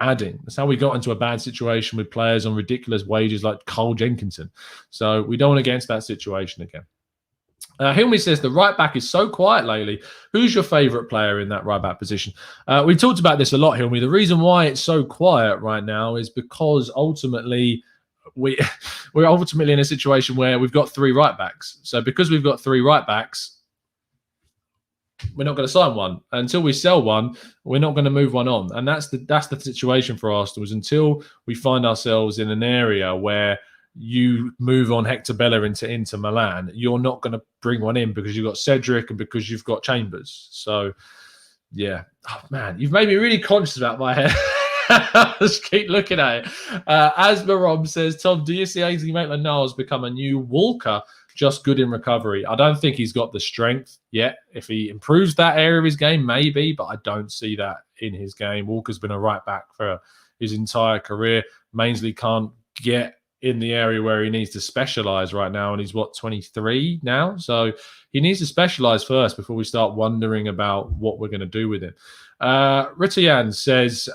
adding. That's how we got into a bad situation with players on ridiculous wages like Carl Jenkinson. So we don't want to get into that situation again. Hilmi says, the right back is so quiet lately. Who's your favourite player in that right back position? We talked about this a lot, Hilmi. The reason why it's so quiet right now is because ultimately we're ultimately in a situation where we've got 3 right backs. So because we've got 3 right backs, we're not going to sign one. Until we sell one, we're not going to move one on. And that's the situation for Arsenal, is until we find ourselves in an area where you move on Hector Bellerin to Inter Milan, you're not going to bring one in because you've got Cedric and because you've got Chambers. So, yeah. Oh, man, you've made me really conscious about my hair. Just keep looking at it. Asmarom says, Tom, do you see Ainsley Maitland-Niles become a new Walker, just good in recovery? I don't think he's got the strength yet. If he improves that area of his game, maybe, but I don't see that in his game. Walker's been a right back for his entire career. Mainsley can't get in the area where he needs to specialise right now, and he's, 23 now? So he needs to specialise first before we start wondering about what we're going to do with him. Ritian says,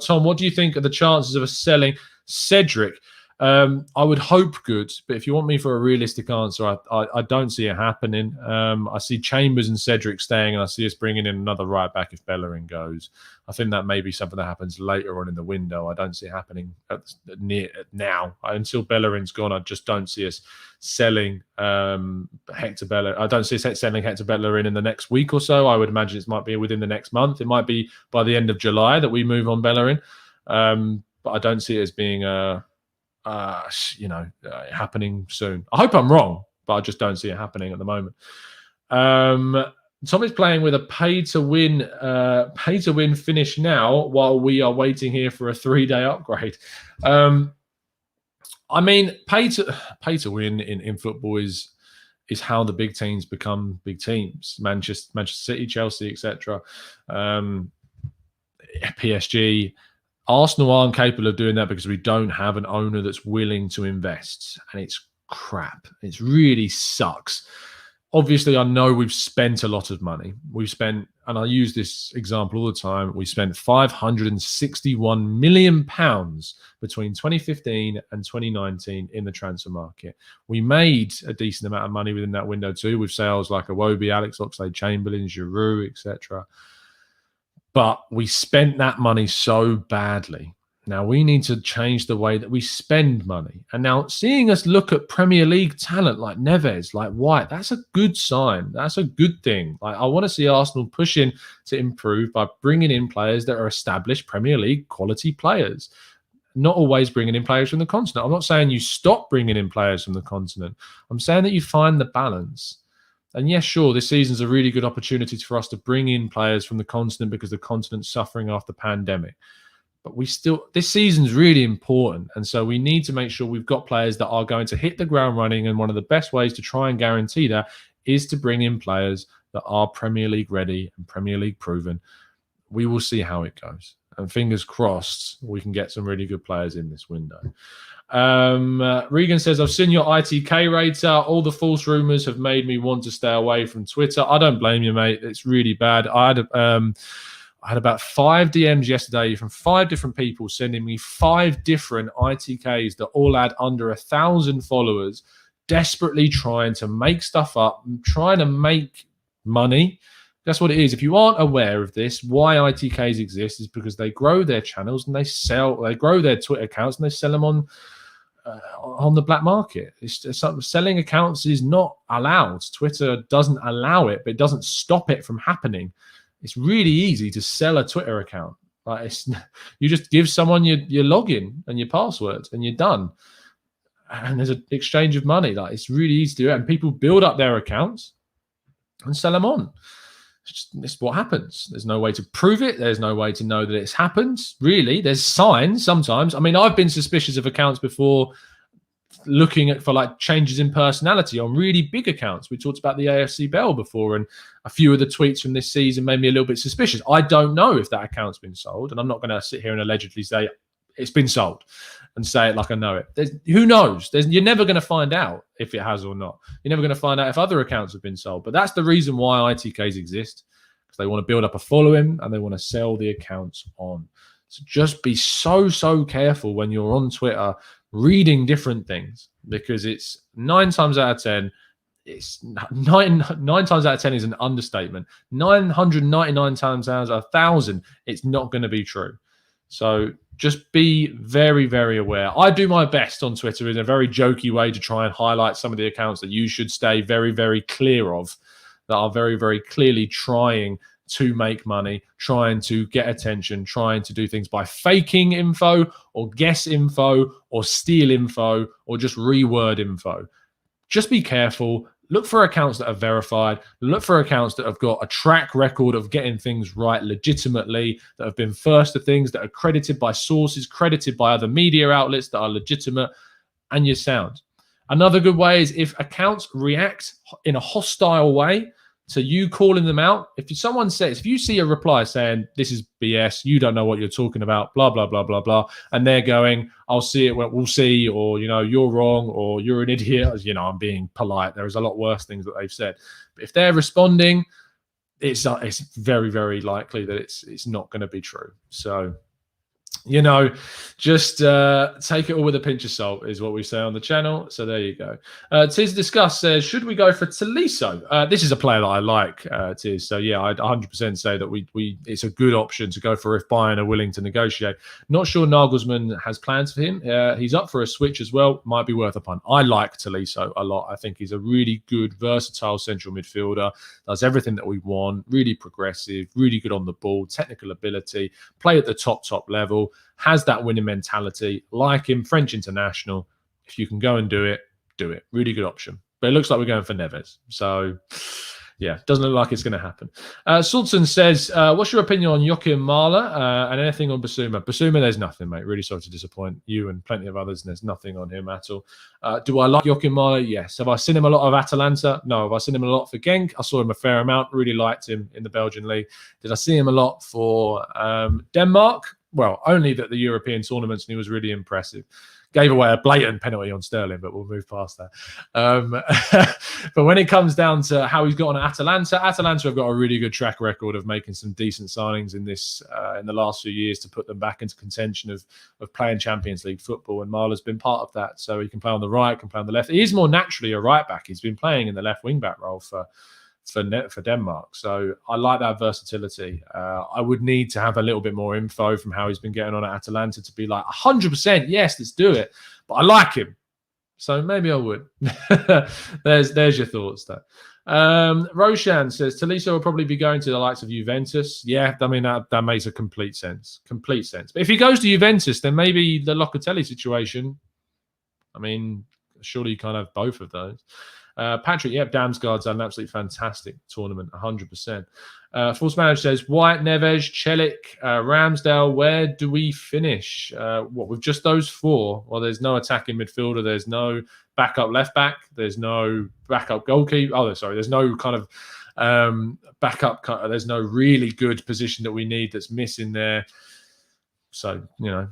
Tom, what do you think of the chances of us selling Cedric? I would hope good, but if you want me for a realistic answer, I don't see it happening. I see Chambers and Cedric staying, and I see us bringing in another right back if Bellerin goes. I think that may be something that happens later on in the window. I don't see it happening now. Until Bellerin's gone, I just don't see us selling Hector Bellerin. I don't see us selling Hector Bellerin in the next week or so. I would imagine it might be within the next month. It might be by the end of July that we move on Bellerin. But I don't see it as being happening soon. I hope I'm wrong, but I just don't see it happening at the moment. Tommy's playing with a pay to win finish now while we are waiting here for a 3-day upgrade. I mean, pay to win in football is how the big teams become big teams. Manchester City, Chelsea, etc. PSG. Arsenal aren't capable of doing that because we don't have an owner that's willing to invest, and it's crap. It really sucks. Obviously, I know we've spent a lot of money. We've spent, and I use this example all the time, we spent £561 million between 2015 and 2019 in the transfer market. We made a decent amount of money within that window too, with sales like Iwobi, Alex Oxlade-Chamberlain, Giroud, etc. But we spent that money so badly. Now, we need to change the way that we spend money. And now, seeing us look at Premier League talent like Neves, like White, that's a good sign. That's a good thing. Like, I want to see Arsenal pushing to improve by bringing in players that are established Premier League quality players, not always bringing in players from the continent. I'm not saying you stop bringing in players from the continent. I'm saying that you find the balance. And yes, sure, this season's a really good opportunity for us to bring in players from the continent because the continent's suffering after the pandemic. But this season's really important. And so we need to make sure we've got players that are going to hit the ground running. And one of the best ways to try and guarantee that is to bring in players that are Premier League ready and Premier League proven. We will see how it goes. And fingers crossed, we can get some really good players in this window. Regan says, I've seen your ITK rater. All the false rumors have made me want to stay away from Twitter. I don't blame you, mate. It's really bad. I had about 5 DMs yesterday from 5 different people sending me 5 different ITKs that all had under 1,000 followers, desperately trying to make stuff up, trying to make money. That's what it is. If you aren't aware of this, why ITKs exist is because they grow their channels and they grow their Twitter accounts and they sell them on the black market. Selling accounts is not allowed. Twitter doesn't allow it, but it doesn't stop it from happening. It's really easy to sell a Twitter account. Like, you just give someone your login and your password and you're done. And there's an exchange of money. Like, it's really easy to do it. And people build up their accounts and sell them on. It's what happens. There's no way to prove it. There's no way to know that it's happened. Really, there's signs sometimes. I mean, I've been suspicious of accounts before, looking for like changes in personality on really big accounts. We talked about the AFC Bell before, and a few of the tweets from this season made me a little bit suspicious. I don't know if that account's been sold, and I'm not going to sit here and allegedly say it's been sold and say it like I know it. Who knows? You're never going to find out if it has or not. You're never going to find out if other accounts have been sold. But that's the reason why ITKs exist, because they want to build up a following and they want to sell the accounts on. So just be so careful when you're on Twitter reading different things, because it's 9 times out of 10, it's nine times out of 10 is an understatement. 999 times out of 1,000, it's not going to be true. So just be very, very aware. I do my best on Twitter in a very jokey way to try and highlight some of the accounts that you should stay very, very clear of, that are very, very clearly trying to make money, trying to get attention, trying to do things by faking info or guess info or steal info or just reword info. Just be careful. Look for accounts that are verified. Look for accounts that have got a track record of getting things right legitimately, that have been first to things, that are credited by sources, credited by other media outlets that are legitimate, and you're sound. Another good way is if accounts react in a hostile way to you calling them out. If you see a reply saying, this is BS, you don't know what you're talking about, blah, blah, blah, blah, blah, and they're going, I'll see it, we'll see, or, you're wrong, or you're an idiot, I'm being polite. There's a lot worse things that they've said. But if they're responding, it's very, very likely that it's not going to be true. So, just take it all with a pinch of salt is what we say on the channel. So there you go. Tiz Discuss says, should we go for Tolisso? This is a player that I like, Tiz. So yeah, I'd 100% say that it's a good option to go for if Bayern are willing to negotiate. Not sure Nagelsmann has plans for him. He's up for a switch as well. Might be worth a punt. I like Tolisso a lot. I think he's a really good, versatile central midfielder. Does everything that we want. Really progressive, really good on the ball, technical ability, play at the top level. Has that winning mentality, like him, French international. If you can go and do it, do it. Really good option. But it looks like we're going for Neves. So, yeah, doesn't look like it's going to happen. Sultan says, what's your opinion on Joachim Mahler and anything on Basuma? Basuma, there's nothing, mate. Really sorry to disappoint you and plenty of others. And there's nothing on him at all. Do I like Joachim Mahler? Yes. Have I seen him a lot of Atalanta? No. Have I seen him a lot for Genk? I saw him a fair amount. Really liked him in the Belgian league. Did I see him a lot for Denmark? Well, only that the European tournaments, and he was really impressive. Gave away a blatant penalty on Sterling, but we'll move past that. But when it comes down to how he's got on at Atalanta have got a really good track record of making some decent signings in the last few years to put them back into contention of playing Champions League football. And Marla's been part of that. So he can play on the right, can play on the left. He is more naturally a right back. He's been playing in the left wing back role for Denmark. So I like that versatility. I would need to have a little bit more info from how he's been getting on at Atalanta to be like 100%, yes, let's do it. But I like him. So maybe I would. There's your thoughts there. Roshan says, Tolisso will probably be going to the likes of Juventus. Yeah, I mean, that makes a complete sense. Complete sense. But if he goes to Juventus, then maybe the Locatelli situation, I mean, surely you can't have both of those. Patrick, Damsgaard's had an absolutely fantastic tournament, 100%. False Manager says, White, Neves, Celik, Ramsdale, where do we finish? With just those four? Well, there's no attacking midfielder. There's no backup left back. There's no backup goalkeeper. There's no kind of backup. There's no really good position that we need that's missing there. So,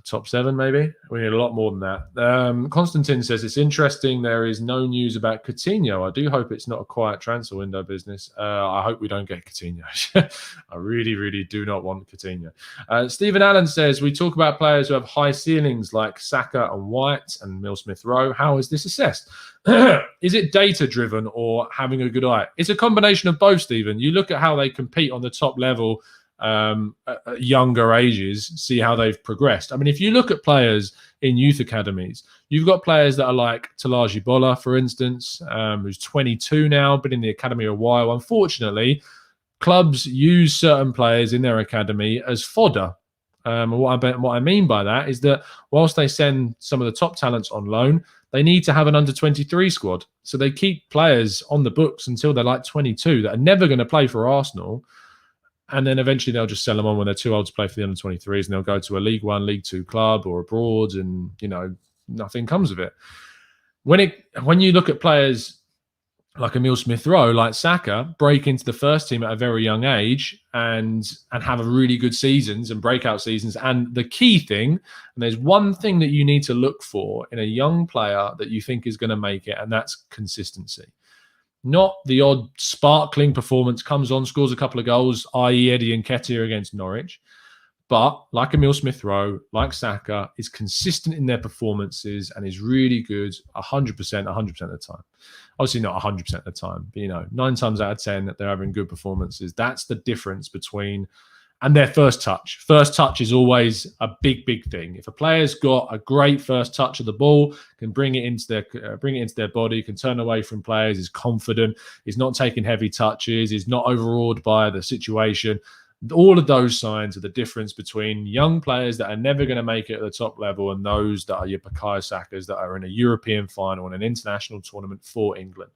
top 7 maybe. We need a lot more than that. Constantine says, it's interesting there is no news about Coutinho. I do hope it's not a quiet transfer window business. I hope we don't get Coutinho. I really, really do not want Coutinho. Stephen Allen says, we talk about players who have high ceilings like Xhaka and White and Emile Smith-Rowe. How is this assessed? Is it data-driven or having a good eye? It's a combination of both, Stephen. You look at how they compete on the top level at younger ages, see how they've progressed. I mean, if you look at players in youth academies, you've got players that are like Talaji Bola, for instance, who's 22 now, been in the academy a while. Unfortunately, clubs use certain players in their academy as fodder. What I mean by that is that whilst they send some of the top talents on loan, they need to have an under-23 squad. So they keep players on the books until they're like 22 that are never going to play for Arsenal. And then eventually they'll just sell them on when they're too old to play for the under-23s, and they'll go to a League One, League Two club or abroad, and nothing comes of it. When you look at players like Emile Smith-Rowe, like Xhaka, break into the first team at a very young age and have a really good seasons and breakout seasons. And the key thing, and there's one thing that you need to look for in a young player that you think is going to make it, and that's consistency. Not the odd sparkling performance, comes on, scores a couple of goals, i.e. Eddie Nketiah against Norwich. But like Emile Smith-Rowe, like Xhaka, is consistent in their performances and is really good 100% of the time. Obviously not 100% of the time, but 9 times out of 10 that they're having good performances. That's the difference between... And their first touch. First touch is always a big, big thing. If a player's got a great first touch of the ball, can bring it into their body, can turn away from players, is confident, is not taking heavy touches, is not overawed by the situation. All of those signs are the difference between young players that are never going to make it at the top level and those that are your Bukayo Sakas that are in a European final and an international tournament for England.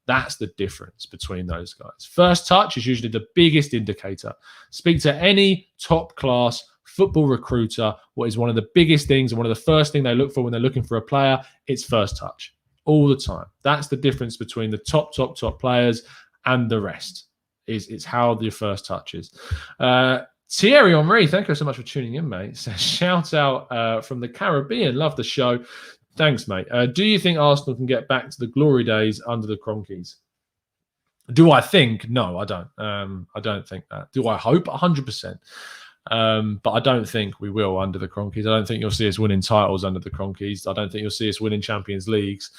That's the difference between those guys. First touch is usually the biggest indicator. Speak to any top-class football recruiter. What is one of the biggest things and one of the first things they look for when they're looking for a player? It's first touch. All the time. That's the difference between the top players and the rest. It's how your first touch is. Thierry Henry, thank you so much for tuning in, mate. So shout out from the Caribbean. Love the show. Thanks, mate. Do you think Arsenal can get back to the glory days under the Cronkies? Do I think? No, I don't. I don't think that. Do I hope? 100%. But I don't think we will under the Cronkies. I don't think you'll see us winning titles under the Cronkies. I don't think you'll see us winning Champions Leagues.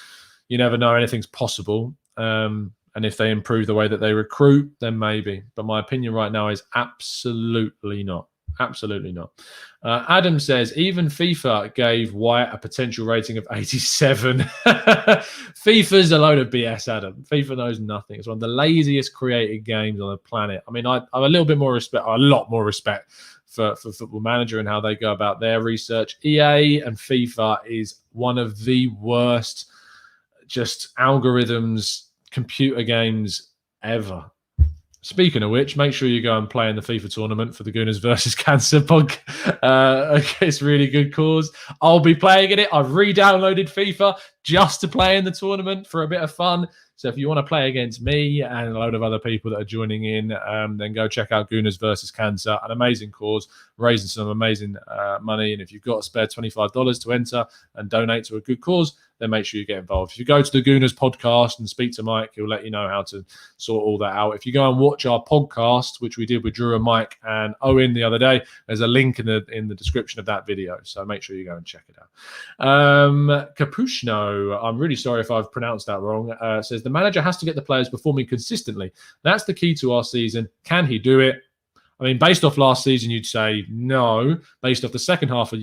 You never know. Anything's possible. And if they improve the way that they recruit, then maybe. But my opinion right now is absolutely not. Absolutely not. Adam says, even FIFA gave White a potential rating of 87. FIFA's a load of BS, Adam. FIFA knows nothing. It's one of the laziest created games on the planet. I mean, I have a lot more respect for Football Manager and how they go about their research. EA and FIFA is one of the worst just algorithms, computer games ever. Speaking of which, make sure you go and play in the FIFA tournament for the Gooners versus Cancer podcast. It's a really good cause. I'll be playing in it. I've re-downloaded FIFA just to play in the tournament for a bit of fun. So if you want to play against me and a load of other people that are joining in, then go check out Gooners versus Cancer, an amazing cause, raising some amazing money. And if you've got a spare $25 to enter and donate to a good cause, then make sure you get involved. If you go to the Gooners podcast and speak to Mike, he'll let you know how to sort all that out. If you go and watch our podcast, which we did with Drew and Mike and Owen the other day, there's a link in the description of that video. So make sure you go and check it out. Capuchino, I'm really sorry if I've pronounced that wrong, says the manager has to get the players performing consistently. That's the key to our season. Can he do it? I mean, based off last season, you'd say no. Based off the second half of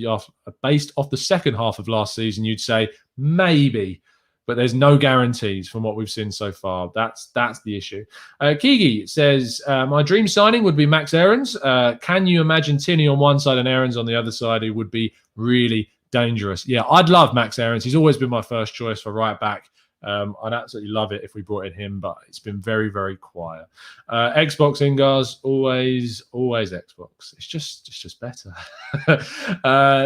last season, you'd say maybe. But there's no guarantees from what we've seen so far. That's the issue. Kigi says, my dream signing would be Max Aarons. Can you imagine Tierney on one side and Aarons on the other side? It would be really dangerous. Yeah, I'd love Max Aarons. He's always been my first choice for right back. I'd absolutely love it if we brought in him, but it's been very, very quiet. Xbox Ingars, always Xbox. It's just better.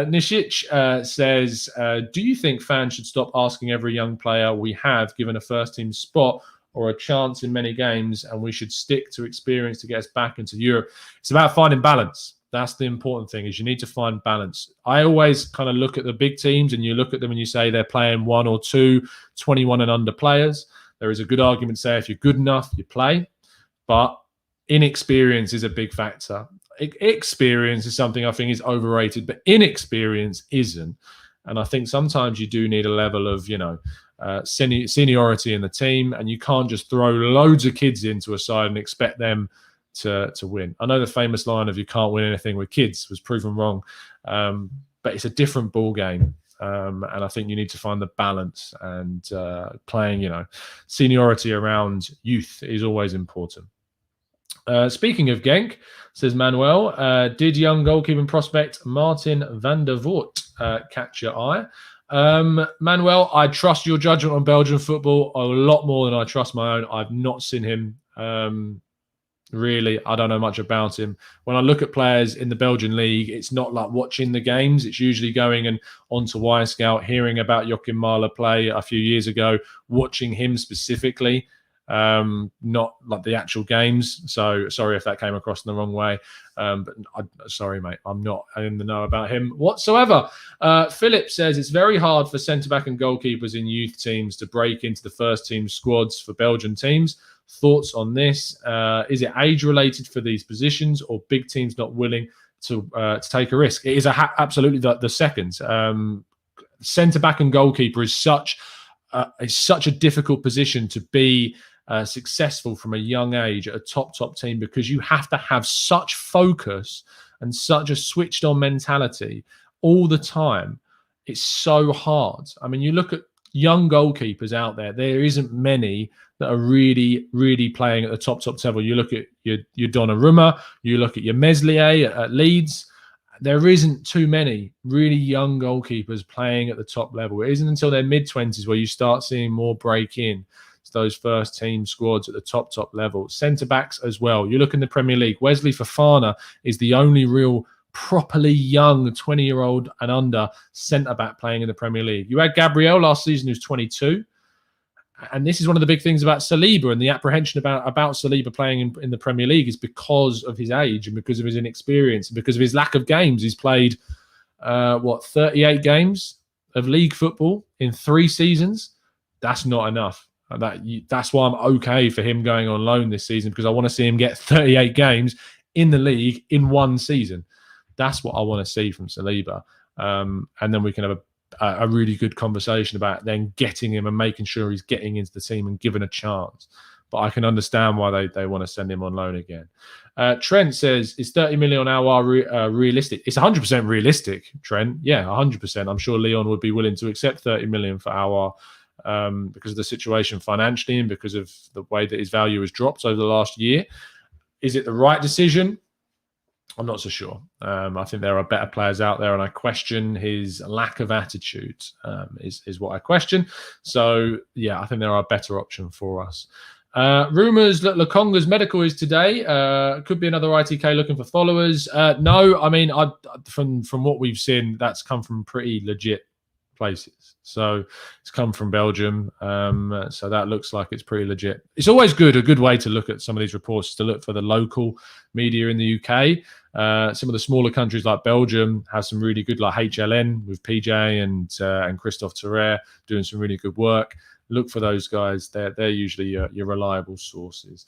Nishic says, do you think fans should stop asking every young player we have given a first team spot or a chance in many games, and we should stick to experience to get us back into Europe? It's about finding balance. That's the important thing, is you need to find balance. I always kind of look at the big teams and you look at them and you say they're playing one or two 21 and under players. There is a good argument to say if you're good enough, you play. But inexperience is a big factor. Experience is something I think is overrated, but inexperience isn't. And I think sometimes you do need a level of, seniority in the team, and you can't just throw loads of kids into a side and expect them to win. I know the famous line of "you can't win anything with kids" was proven wrong, but it's a different ball game, and I think you need to find the balance. And playing, seniority around youth is always important. Speaking of Genk, says Manuel, did young goalkeeping prospect Martin van der Voort catch your eye? Manuel, I trust your judgment on Belgian football a lot more than I trust my own. I've not seen him. Really, I don't know much about him. When I look at players in the Belgian league, it's not like watching the games. It's usually going and onto Wisecout, hearing about Joachim Mahler play a few years ago, watching him specifically, not like the actual games. So sorry if that came across in the wrong way. Sorry, mate, I'm not in the know about him whatsoever. Philip says it's very hard for centre-back and goalkeepers in youth teams to break into the first team squads for Belgian teams. Thoughts on this? Is it age-related for these positions, or big teams not willing to take a risk? It is absolutely the second. Centre-back and goalkeeper is such a difficult position to be successful from a young age at a top team, because you have to have such focus and such a switched-on mentality all the time. It's so hard. I mean, you look at young goalkeepers out there, there isn't many that are really, really playing at the top level. You look at your Donnarumma, you look at your Meslier at Leeds. There isn't too many really young goalkeepers playing at the top level. It isn't until their mid-20s where you start seeing more break in to those first team squads at the top level. Centre-backs as well. You look in the Premier League, Wesley Fofana is the only real properly young 20-year-old and under centre-back playing in the Premier League. You had Gabriel last season, who's 22. And this is one of the big things about Saliba, and the apprehension about Saliba playing in the Premier League is because of his age and because of his inexperience and because of his lack of games. He's played, 38 games of league football in 3 seasons. That's not enough. That's why I'm okay for him going on loan this season, because I want to see him get 38 games in the league in 1 season. That's what I want to see from Saliba. And then we can have a really good conversation about then getting him and making sure he's getting into the team and given a chance. But I can understand why they want to send him on loan again. Trent says, is 30 million on our realistic? It's 100% realistic, Trent. Yeah, 100%. I'm sure Leon would be willing to accept 30 million for our because of the situation financially and because of the way that his value has dropped over the last year. Is it the right decision? I'm not so sure. I think there are better players out there, and I question his lack of attitude is what I question. So, yeah, I think there are a better option for us. Rumours that Lokonga's medical is today. Could be another ITK looking for followers. No, I mean, from what we've seen, that's come from pretty legit places. So it's come from Belgium. So that looks like it's pretty legit. It's always good. A good way to look at some of these reports is to look for the local media in the UK. Some of the smaller countries like Belgium have some really good, like HLN with PJ and Christophe Terrer doing some really good work. Look for those guys. They're usually your reliable sources.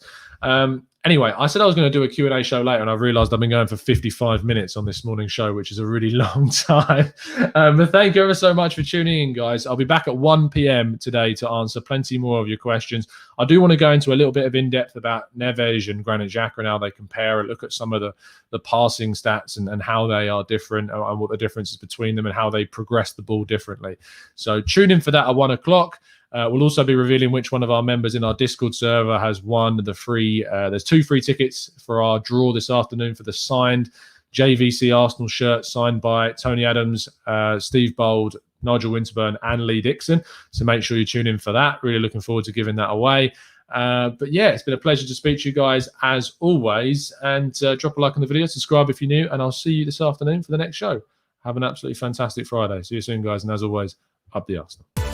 Anyway, I said I was going to do a Q&A show later, and I've realised I've been going for 55 minutes on this morning's show, which is a really long time. But thank you ever so much for tuning in, guys. I'll be back at 1 p.m. today to answer plenty more of your questions. I do want to go into a little bit of in-depth about Neves and Granit Xhaka and how they compare, and look at some of the passing stats and how they are different, and what the difference is between them and how they progress the ball differently. So tune in for that at 1 o'clock. We'll also be revealing which one of our members in our Discord server has won the free. There's 2 free tickets for our draw this afternoon for the signed JVC Arsenal shirt signed by Tony Adams, Steve Bold, Nigel Winterburn, and Lee Dixon. So make sure you tune in for that. Really looking forward to giving that away. But yeah, it's been a pleasure to speak to you guys as always. And drop a like on the video, subscribe if you're new, and I'll see you this afternoon for the next show. Have an absolutely fantastic Friday. See you soon, guys. And as always, up the Arsenal.